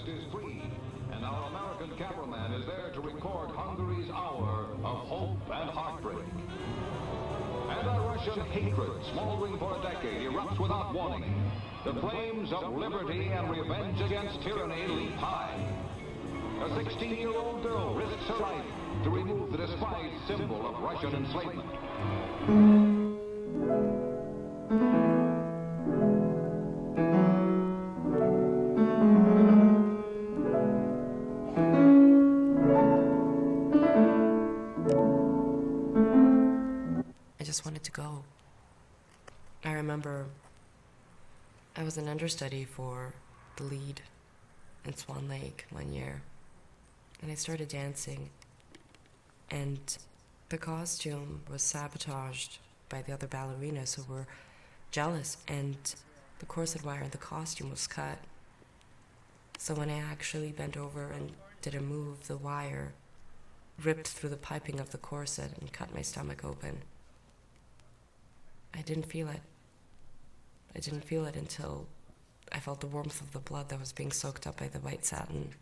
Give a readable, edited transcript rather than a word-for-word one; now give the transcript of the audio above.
is free, and our American cameraman is there to record Hungary's hour of hope and heartbreak. Anti-Russian hatred, smoldering for a decade, erupts without warning. The flames of liberty and revenge against tyranny leap high. A 16-year-old girl risks her life to remove the despised symbol of Russian enslavement. I just wanted to go. I remember I was an understudy for the lead in Swan Lake one year, and I started dancing, and the costume was sabotaged by the other ballerinas who were jealous, and the corset wire in the costume was cut. So when I actually bent over and did a move, the wire ripped through the piping of the corset and cut my stomach open. I didn't feel it. I didn't feel it until I felt the warmth of the blood that was being soaked up by the white satin.